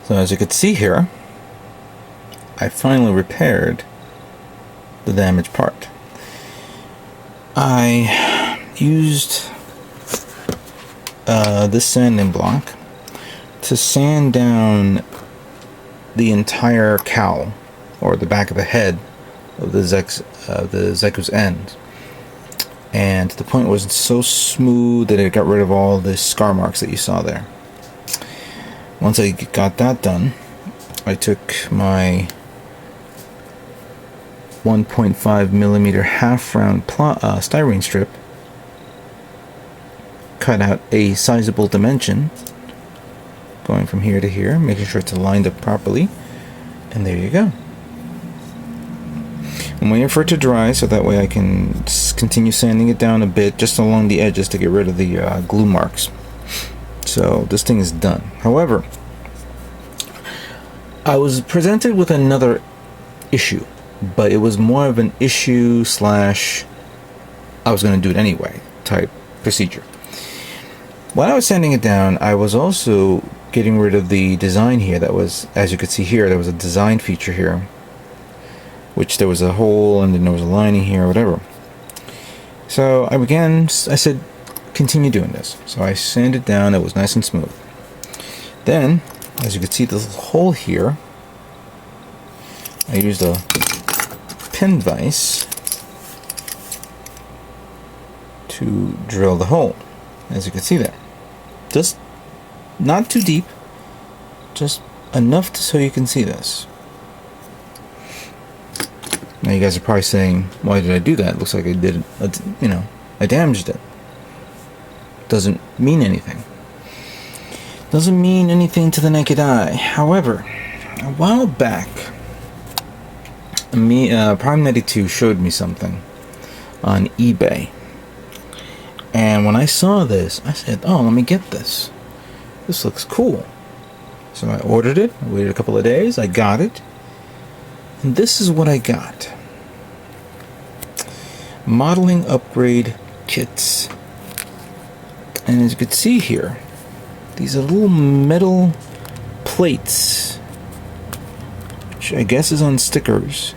So as you can see here, I finally repaired the damaged part. I used this sanding block to sand down the entire cowl, or the back of the head of the Xeku's end, and the point was so smooth that it got rid of all the scar marks that you saw there. Once I got that done, I took my 1.5mm half round styrene strip, cut out a sizable dimension going from here to here, making sure it's lined up properly, and there you go. I'm waiting for it to dry so that way I can continue sanding it down a bit just along the edges to get rid of the glue marks. So this thing is done. However, I was presented with another issue, but it was more of an issue slash I was going to do it anyway type procedure. While I was sanding it down, I was also getting rid of the design here that was, as you could see here, there was a design feature here, which there was a hole and then there was a lining here or whatever. So I said, continue doing this. So I sanded down, it was nice and smooth. Then, as you can see, this hole here, I used a pin vise to drill the hole, as you can see there. Just not too deep, just enough so you can see this. Now you guys are probably saying, why did I do that? It looks like I did, I damaged it. Doesn't mean anything. Doesn't mean anything to the naked eye. However, a while back, Prime 92 showed me something on eBay. And when I saw this, I said, oh, let me get this. This looks cool. So I ordered it, I waited a couple of days, I got it. And this is what I got. Modeling upgrade kits. And as you can see here, these are little metal plates, which I guess is on stickers.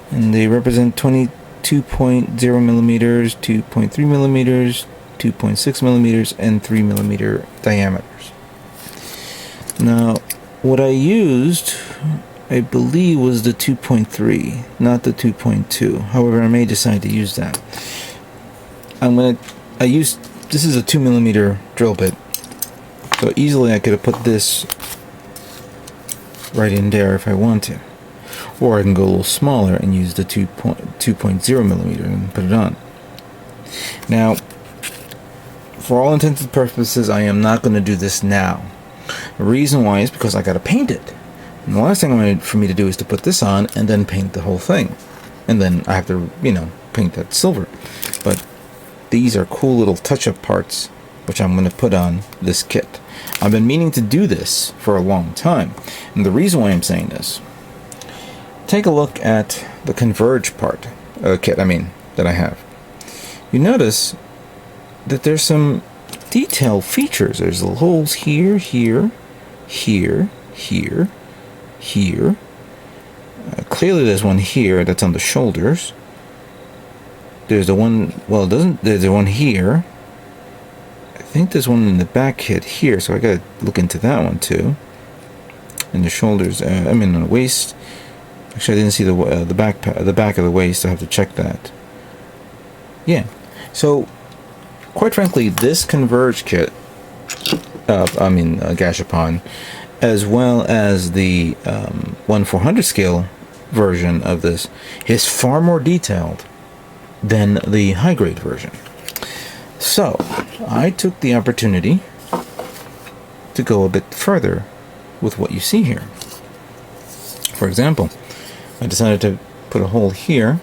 And they represent 22.0 millimeters, 2.3 millimeters, 2.6 millimeters, and 3 millimeter diameters. Now, what I used, I believe, was the 2.3, not the 2.2. However, I may decide to use that. This is a 2 millimeter drill bit, so easily I could have put this right in there if I want to. Or I can go a little smaller and use the 2.0 millimeter and put it on. Now, for all intents and purposes, I am not going to do this now. The reason why is because I got to paint it. And the last thing I wanted for me to do is to put this on and then paint the whole thing. And then I have to, paint that silver. But these are cool little touch-up parts which I'm going to put on this kit. I've been meaning to do this for a long time. And the reason why I'm saying this, take a look at the Converge kit, that I have. You notice that there's some detail features. There's little holes here, here, here, here, here. Clearly there's one here that's on the shoulders. There's the one, there's the one here. I think there's one in the back hit here, so I gotta look into that one too. And the shoulders, on the waist. Actually, I didn't see the back of the waist. I have to check that. Yeah. So, quite frankly, this Converge kit, Gashapon, as well as the 1/400 scale version of this, is far more detailed than the high grade version. So, I took the opportunity to go a bit further with what you see here. For example, I decided to put a hole here.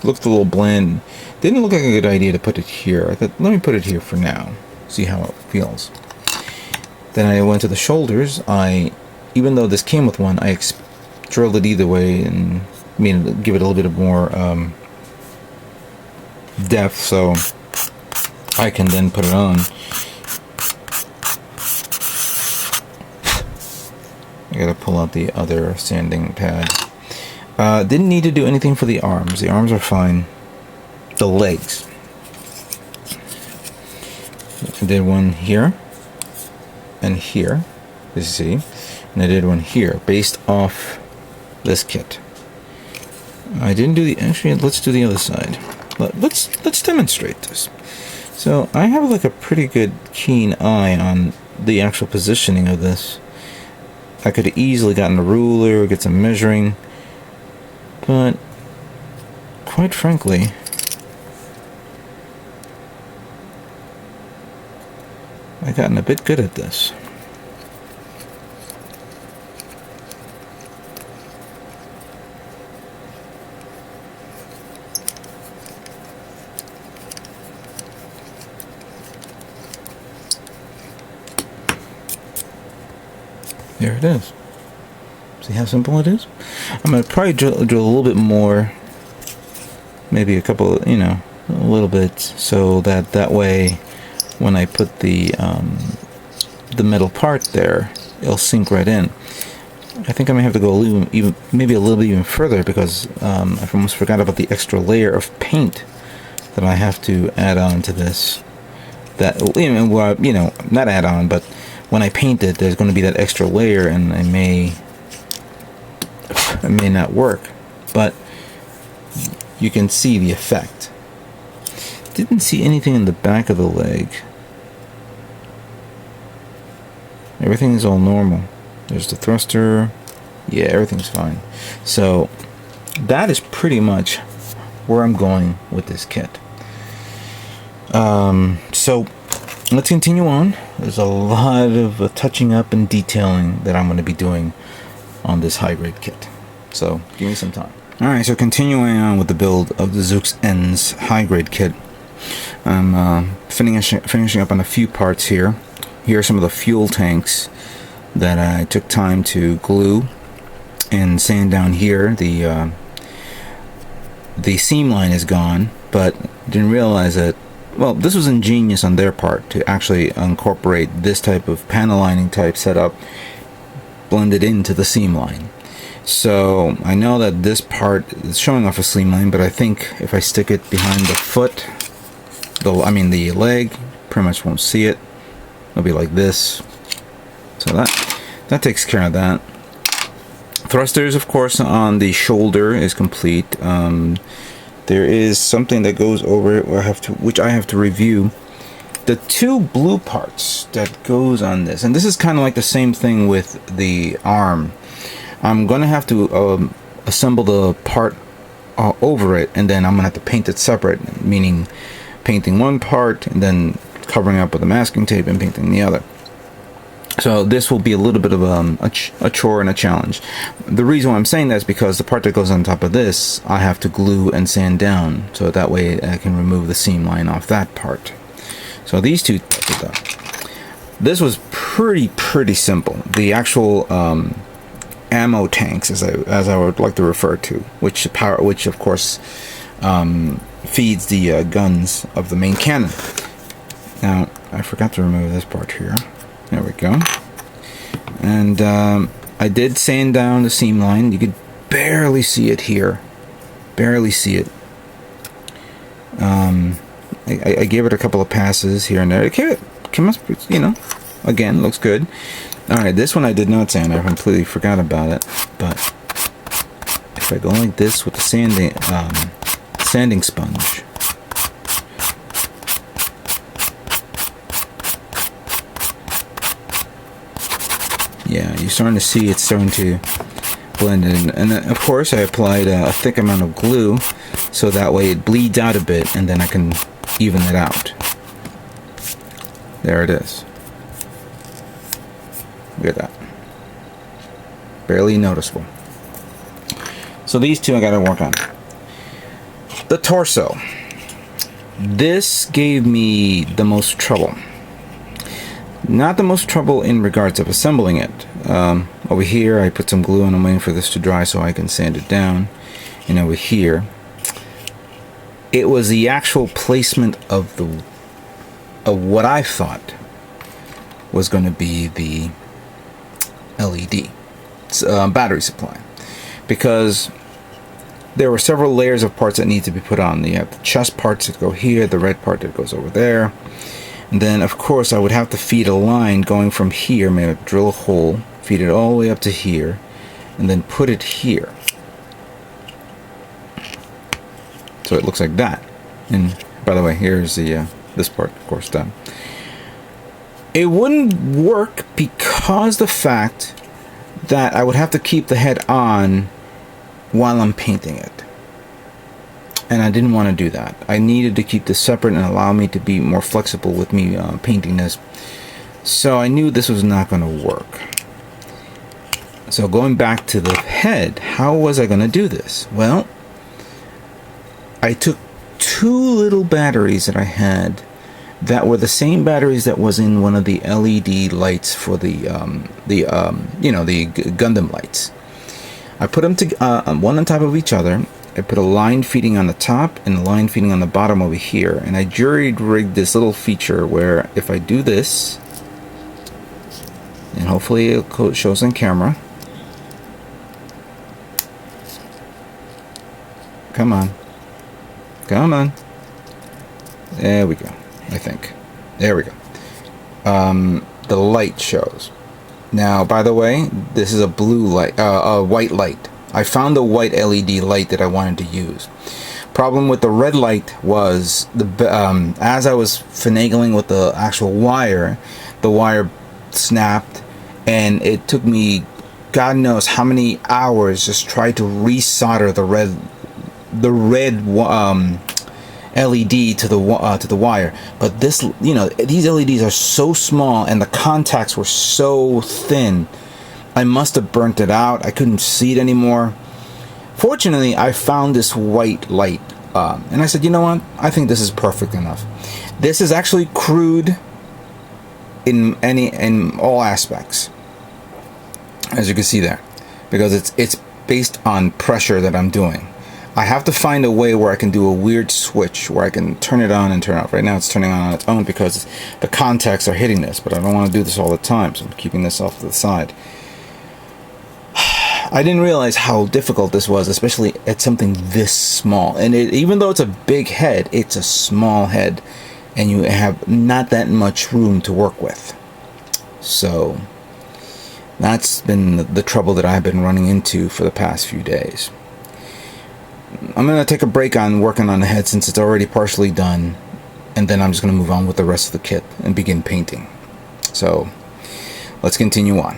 Looked a little bland. Didn't look like a good idea to put it here. I thought, let me put it here for now. See how it feels. Then I went to the shoulders. Even though this came with one, I drilled it either way and give it a little bit of more depth, so I can then put it on. I gotta pull out the other sanding pad. Didn't need to do anything for the arms. The arms are fine. The legs. I did one here and here, as you see, and I did one here based off this kit. I didn't do the, actually let's do the other side. Let's demonstrate this. So I have like a pretty good keen eye on the actual positioning of this. I could have easily gotten a ruler, get some measuring, but quite frankly, I've gotten a bit good at this. There it is. See how simple it is? I'm going to probably drill a little bit more, maybe a couple, you know, a little bit, so that way when I put the metal part there, it'll sink right in. I think I may have to go maybe a little bit even further, because I almost forgot about the extra layer of paint that I have to add on to this. That, you know, not add on, but when I paint it, there's going to be that extra layer, and it may not work, but you can see the effect. Didn't see anything in the back of the leg. Everything is all normal. There's the thruster. Yeah, everything's fine. So that is pretty much where I'm going with this kit. So let's continue on. There's a lot of touching up and detailing that I'm going to be doing on this high-grade kit. So give me some time. Alright, so continuing on with the build of the Xekueins high-grade kit. I'm finishing up on a few parts here. Here are some of the fuel tanks that I took time to glue and sand down here. The seam line is gone, but didn't realize that. Well, this was ingenious on their part to actually incorporate this type of panel lining type setup blended into the seam line. So I know that this part is showing off a seam line, but I think if I stick it behind the foot, the leg, pretty much won't see it. It'll be like this. So that takes care of that. Thrusters, of course, on the shoulder is complete. There is something that goes over it, which I have to review. The two blue parts that goes on this, and this is kind of like the same thing with the arm. I'm going to have to assemble the part over it, and then I'm going to have to paint it separate, meaning painting one part and then covering up with the masking tape and painting the other. So this will be a little bit of a chore and a challenge. The reason why I'm saying that is because the part that goes on top of this, I have to glue and sand down, so that way I can remove the seam line off that part. So these two parts are done. This was pretty simple. The actual ammo tanks, as I would like to refer to, which of course feeds the guns of the main cannon. Now I forgot to remove this part here. There we go. And I did sand down the seam line. You could barely see it here. Barely see it. I gave it a couple of passes here and there. It came up, you know, again, looks good. Alright, this one I did not sand. I completely forgot about it. But if I go like this with the sanding sponge, yeah, you're starting to see it's starting to blend in. And then, of course, I applied a thick amount of glue so that way it bleeds out a bit, and then I can even it out. There it is. Look at that. Barely noticeable. So these two I gotta work on. The torso. This gave me the most trouble. Not the most trouble in regards of assembling it. Over here I put some glue and I'm waiting for this to dry so I can sand it down. And over here, it was the actual placement of what I thought was going to be the LED. battery supply, because there were several layers of parts that need to be put on. You have the chest parts that go here, the red part that goes over there, and then of course I would have to feed a line going from here, maybe drill a hole, feed it all the way up to here, and then put it here. So it looks like that. And by the way, here's the this part, of course, done. It wouldn't work because the fact that I would have to keep the head on while I'm painting it. And I didn't want to do that. I needed to keep this separate and allow me to be more flexible with me painting this. So I knew this was not going to work. So going back to the head, how was I going to do this? Well, I took two little batteries that I had that were the same batteries that was in one of the LED lights for the Gundam lights. I put them one on top of each other. I put a line feeding on the top and a line feeding on the bottom over here, and I jury-rigged this little feature where if I do this, and hopefully it shows on camera. Come on. Come on. There we go. I think. There we go. The light shows. Now, by the way, this is a blue light, a white light. I found the white LED light that I wanted to use. Problem with the red light was as I was finagling with the actual wire, the wire snapped, and it took me God knows how many hours just trying to resolder the red LED to the wire. But this, these LEDs are so small and the contacts were so thin, I must have burnt it out. I couldn't see it anymore. Fortunately, I found this white light, and I said, you know what? I think this is perfect enough. This is actually crude in all aspects, as you can see there, because it's based on pressure that I'm doing. I have to find a way where I can do a weird switch where I can turn it on and turn it off. Right now it's turning on its own because the contacts are hitting this, but I don't want to do this all the time, so I'm keeping this off to the side. I didn't realize how difficult this was, especially at something this small. And even though it's a big head, it's a small head, and you have not that much room to work with. So that's been the trouble that I've been running into for the past few days. I'm going to take a break on working on the head since it's already partially done, and then I'm just going to move on with the rest of the kit and begin painting. So let's continue on.